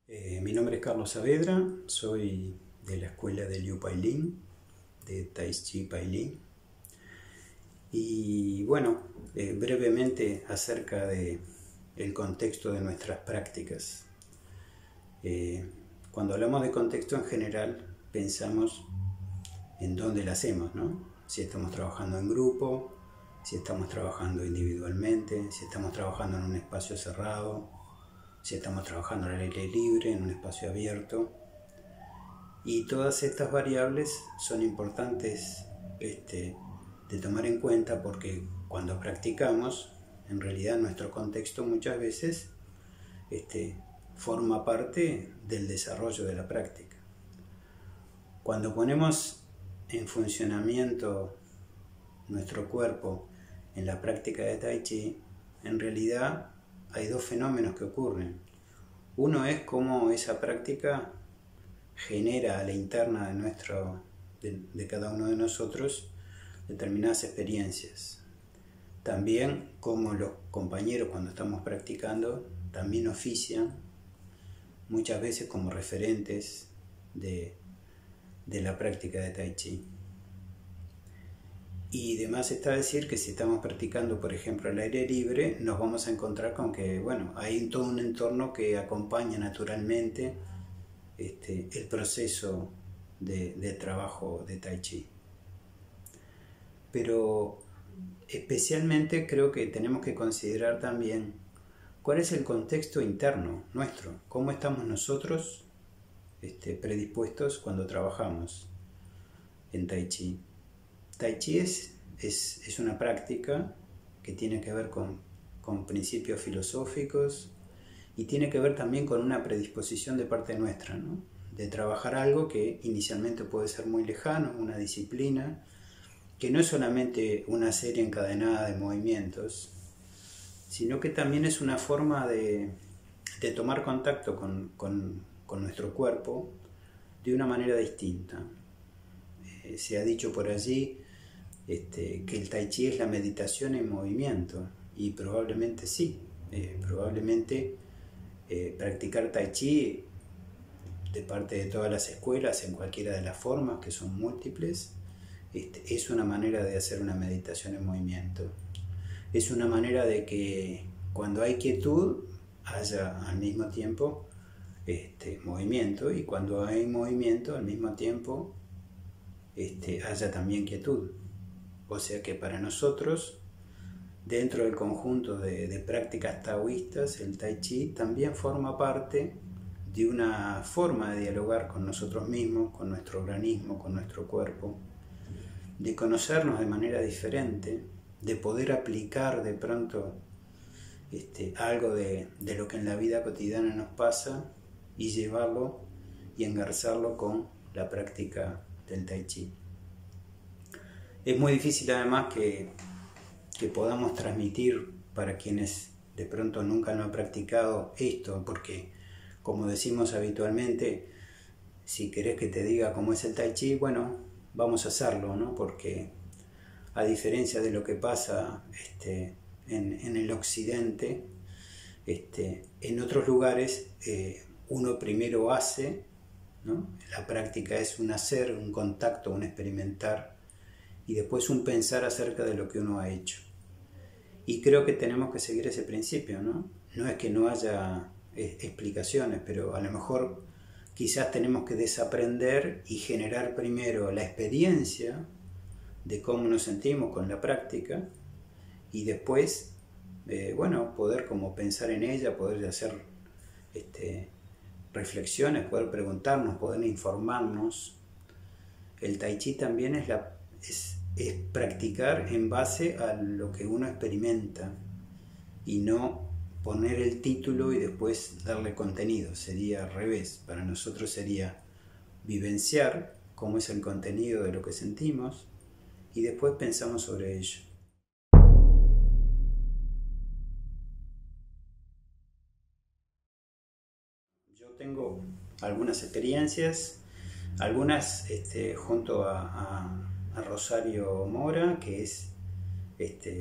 Mi nombre es Carlos Saavedra, soy de la escuela de Liu Pailin, de Tai Chi Pailin. Y bueno, brevemente acerca de el contexto de nuestras prácticas. Cuando hablamos de contexto en general, pensamos en dónde la hacemos, ¿no? Si estamos trabajando en grupo, si estamos trabajando individualmente, si estamos trabajando en un espacio cerrado, si estamos trabajando al aire libre, en un espacio abierto. Y todas estas variables son importantes de tomar en cuenta porque cuando practicamos, en realidad nuestro contexto muchas veces forma parte del desarrollo de la práctica. Cuando ponemos en funcionamiento nuestro cuerpo en la práctica de Tai Chi, en realidad hay dos fenómenos que ocurren. Uno es cómo esa práctica genera a la interna de cada uno de nosotros determinadas experiencias. También cómo los compañeros cuando estamos practicando también ofician muchas veces como referentes de la práctica de Tai Chi. Y además está decir que si estamos practicando, por ejemplo, al aire libre, nos vamos a encontrar con que, bueno, hay todo un entorno que acompaña naturalmente el proceso de trabajo de Tai Chi. Pero especialmente creo que tenemos que considerar también cuál es el contexto interno nuestro, cómo estamos nosotros predispuestos cuando trabajamos en Tai Chi. Tai Chi es una práctica que tiene que ver con principios filosóficos y tiene que ver también con una predisposición de parte nuestra, ¿no? De trabajar algo que inicialmente puede ser muy lejano, una disciplina, que no es solamente una serie encadenada de movimientos, sino que también es una forma de tomar contacto con nuestro cuerpo de una manera distinta. Se ha dicho por allí que el Tai Chi es la meditación en movimiento, y probablemente sí, probablemente practicar Tai Chi de parte de todas las escuelas en cualquiera de las formas, que son múltiples, es una manera de hacer una meditación en movimiento. Es una manera de que cuando hay quietud haya al mismo tiempo movimiento, y cuando hay movimiento al mismo tiempo haya también quietud. O sea que para nosotros, dentro del conjunto de prácticas taoístas, el Tai Chi también forma parte de una forma de dialogar con nosotros mismos, con nuestro organismo, con nuestro cuerpo, de conocernos de manera diferente, de poder aplicar de pronto algo de lo que en la vida cotidiana nos pasa y llevarlo y engarzarlo con la práctica del Tai Chi. Es muy difícil además que podamos transmitir para quienes de pronto nunca lo han practicado esto, porque como decimos habitualmente, si querés que te diga cómo es el Tai Chi, bueno, vamos a hacerlo, ¿no? Porque a diferencia de lo que pasa en el occidente, en otros lugares uno primero hace, ¿no? La práctica es un hacer, un contacto, un experimentar, y después un pensar acerca de lo que uno ha hecho. Y creo que tenemos que seguir ese principio, ¿no? No es que no haya explicaciones, pero a lo mejor quizás tenemos que desaprender y generar primero la experiencia de cómo nos sentimos con la práctica, y después, poder como pensar en ella, poder hacer reflexiones, poder preguntarnos, poder informarnos. El Tai Chi también es practicar en base a lo que uno experimenta y no poner el título y después darle contenido. Sería al revés. Para nosotros sería vivenciar cómo es el contenido de lo que sentimos y después pensamos sobre ello. Yo tengo algunas experiencias, algunas junto a Rosario Mora, que es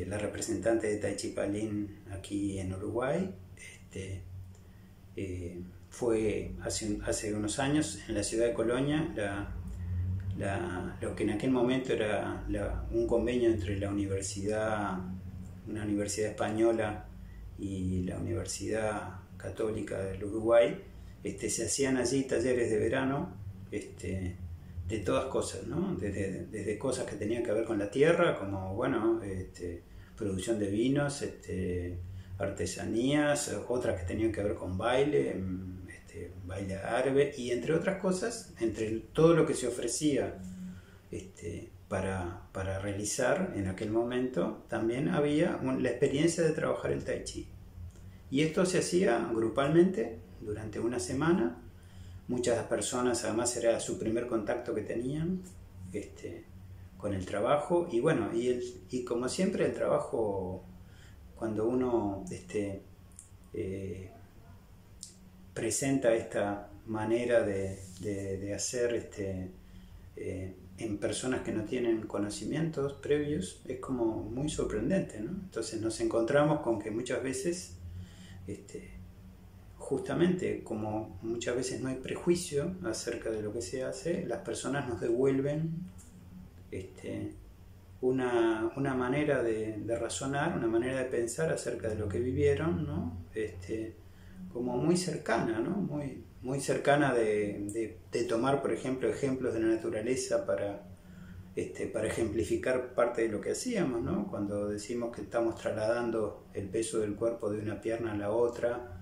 la representante de Tai Chi Pailin aquí en Uruguay. fue hace unos años en la ciudad de Colonia, lo que en aquel momento era un convenio entre una universidad española y la Universidad Católica del Uruguay. Se hacían allí talleres de verano de todas cosas, ¿no? Desde cosas que tenían que ver con la tierra, como bueno, producción de vinos, artesanías, otras que tenían que ver con baile, baile árabe, y entre otras cosas, entre todo lo que se ofrecía para realizar en aquel momento, también había la experiencia de trabajar el tai chi. Y esto se hacía grupalmente durante una semana. Muchas personas, además, era su primer contacto que tenían con el trabajo. Y bueno, y como siempre, el trabajo, cuando uno presenta esta manera de hacer en personas que no tienen conocimientos previos, es como muy sorprendente, ¿no? Entonces nos encontramos con que muchas veces, justamente como muchas veces no hay prejuicio acerca de lo que se hace, las personas nos devuelven una manera de razonar, una manera de pensar acerca de lo que vivieron, ¿no? Como muy cercana, ¿no? Muy cercana de tomar, por ejemplo, ejemplos de la naturaleza para ejemplificar parte de lo que hacíamos, ¿no? Cuando decimos que estamos trasladando el peso del cuerpo de una pierna a la otra,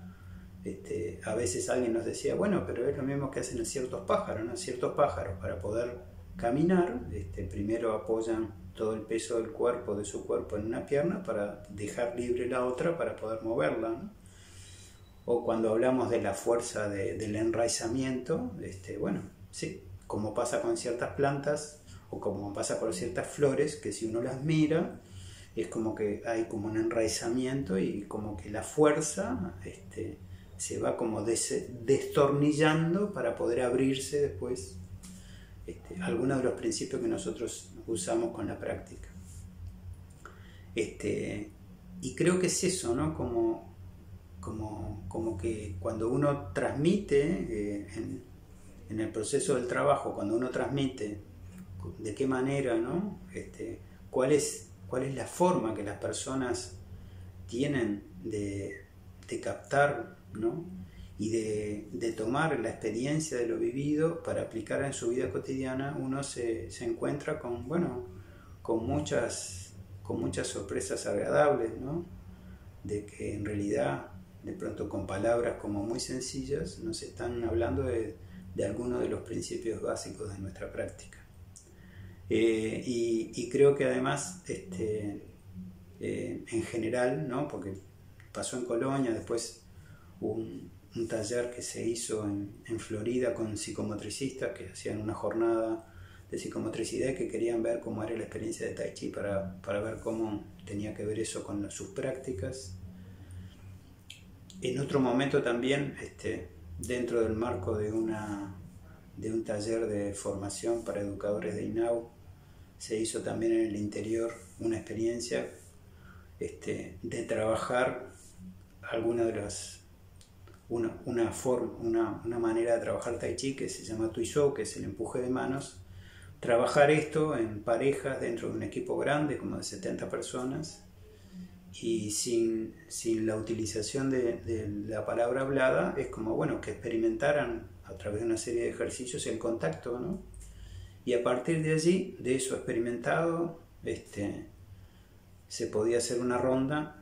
a veces alguien nos decía, bueno, pero es lo mismo que hacen ciertos pájaros, ¿no? Ciertos pájaros, para poder caminar, primero apoyan todo el peso del cuerpo, de su cuerpo, en una pierna para dejar libre la otra para poder moverla, ¿no? O cuando hablamos de la fuerza del enraizamiento, bueno, sí, como pasa con ciertas plantas o como pasa con ciertas flores, que si uno las mira, es como que hay como un enraizamiento y como que la fuerza se va como destornillando para poder abrirse después. Algunos de los principios que nosotros usamos con la práctica. Y creo que es eso, ¿no? Como que cuando uno transmite en el proceso del trabajo, cuando uno transmite de qué manera, ¿no? cuál es la forma que las personas tienen de captar, ¿no? Y de tomar la experiencia de lo vivido para aplicar en su vida cotidiana, uno se encuentra con muchas sorpresas agradables, ¿no? De que en realidad, de pronto, con palabras como muy sencillas, nos están hablando de algunos de los principios básicos de nuestra práctica. Y creo que además, en general, ¿no? Porque pasó en Colonia, después un taller que se hizo en Florida con psicomotricistas que hacían una jornada de psicomotricidad y que querían ver cómo era la experiencia de Tai Chi para ver cómo tenía que ver eso con sus prácticas. En otro momento también, dentro del marco de un taller de formación para educadores de INAU, se hizo también en el interior una experiencia de trabajar alguna de las una manera de trabajar Tai Chi que se llama Tuizhou, que es el empuje de manos. Trabajar esto en parejas dentro de un equipo grande, como de 70 personas, y sin la utilización de la palabra hablada, es como, bueno, que experimentaran a través de una serie de ejercicios el contacto, ¿no? Y a partir de allí, de eso experimentado, se podía hacer una ronda,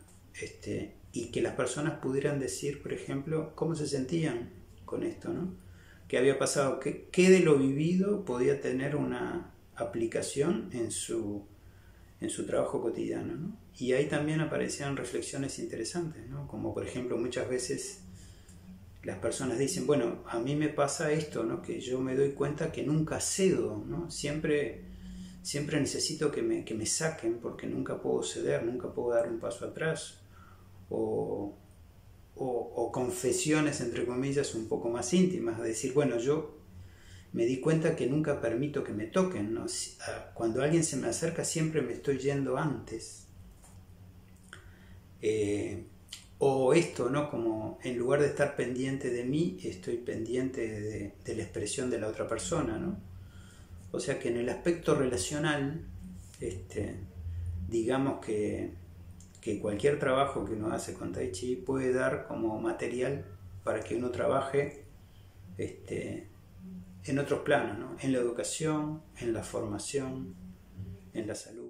y que las personas pudieran decir, por ejemplo, cómo se sentían con esto, ¿no? ¿Qué había pasado? ¿Qué de lo vivido podía tener una aplicación en su trabajo cotidiano, ¿no? Y ahí también aparecían reflexiones interesantes, ¿no? Como por ejemplo, muchas veces las personas dicen, bueno, a mí me pasa esto, ¿no? Que yo me doy cuenta que nunca cedo, ¿no? Siempre necesito que me saquen porque nunca puedo ceder, nunca puedo dar un paso atrás. O confesiones, entre comillas, un poco más íntimas, de decir, bueno, yo me di cuenta que nunca permito que me toquen, ¿no? Cuando alguien se me acerca siempre me estoy yendo antes. O esto, ¿no? Como en lugar de estar pendiente de mí, estoy pendiente de la expresión de la otra persona, ¿no? O sea que en el aspecto relacional, digamos que cualquier trabajo que uno hace con Tai Chi puede dar como material para que uno trabaje en otros planos, ¿no? En la educación, en la formación, en la salud.